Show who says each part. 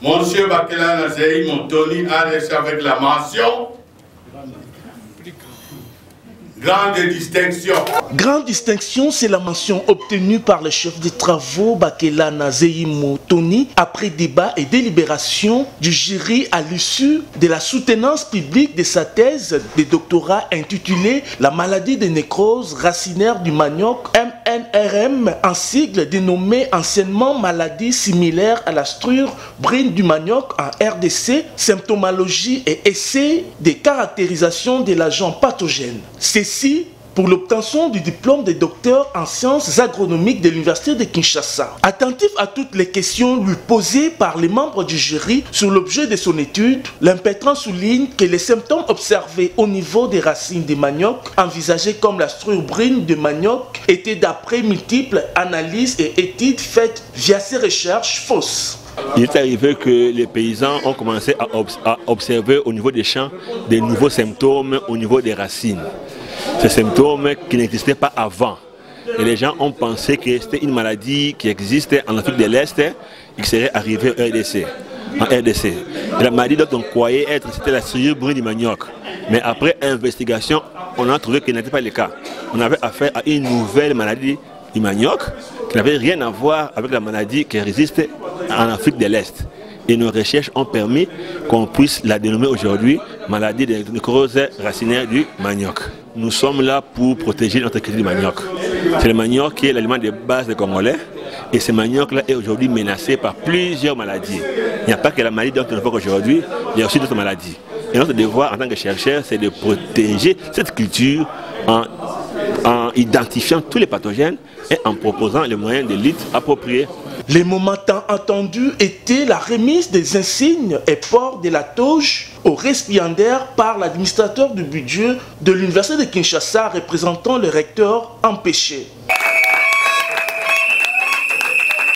Speaker 1: Monsieur Bakela Nazei Montoni a reçu avec la mention grande distinction.
Speaker 2: Grande distinction, c'est la mention obtenue par le chef des travaux Bakela Nazei Montoni après débat et délibération du jury à l'issue de la soutenance publique de sa thèse de doctorat intitulée La maladie de nécrose racinaire du manioc, MNRM, en sigle dénommé anciennement maladie similaire à la strure brune du manioc en RDC, symptomologie et essai des caractérisations de l'agent pathogène. Ceci pour l'obtention du diplôme de docteur en sciences agronomiques de l'Université de Kinshasa. Attentif à toutes les questions lui posées par les membres du jury sur l'objet de son étude, l'impétrant souligne que les symptômes observés au niveau des racines des manioc, envisagés comme la strure brune de manioc, étaient d'après multiples analyses et études faites via ces recherches fausses.
Speaker 3: Il est arrivé que les paysans ont commencé à observer au niveau des champs des nouveaux symptômes au niveau des racines. Ces symptômes qui n'existaient pas avant. Et les gens ont pensé que c'était une maladie qui existait en Afrique de l'Est et qui serait arrivée en RDC. Et la maladie dont on croyait être, c'était la strure brune du manioc. Mais après investigation, on a trouvé que ce n'était pas le cas. On avait affaire à une nouvelle maladie du manioc qui n'avait rien à voir avec la maladie qui existe en Afrique de l'Est. Et nos recherches ont permis qu'on puisse la dénommer aujourd'hui maladie de nécrose racinaire du manioc. Nous sommes là pour protéger notre culture du manioc. C'est le manioc qui est l'aliment de base des Congolais. Et ce manioc-là est aujourd'hui menacé par plusieurs maladies. Il n'y a pas que la maladie dont on évoque aujourd'hui, il y a aussi d'autres maladies. Et notre devoir en tant que chercheur, c'est de protéger cette culture en identifiant tous les pathogènes et en proposant les moyens de lutte appropriés.
Speaker 2: Les moments tant attendus étaient la remise des insignes et port de la toge au récipiendaire par l'administrateur du budget de l'Université de Kinshasa représentant le recteur empêché.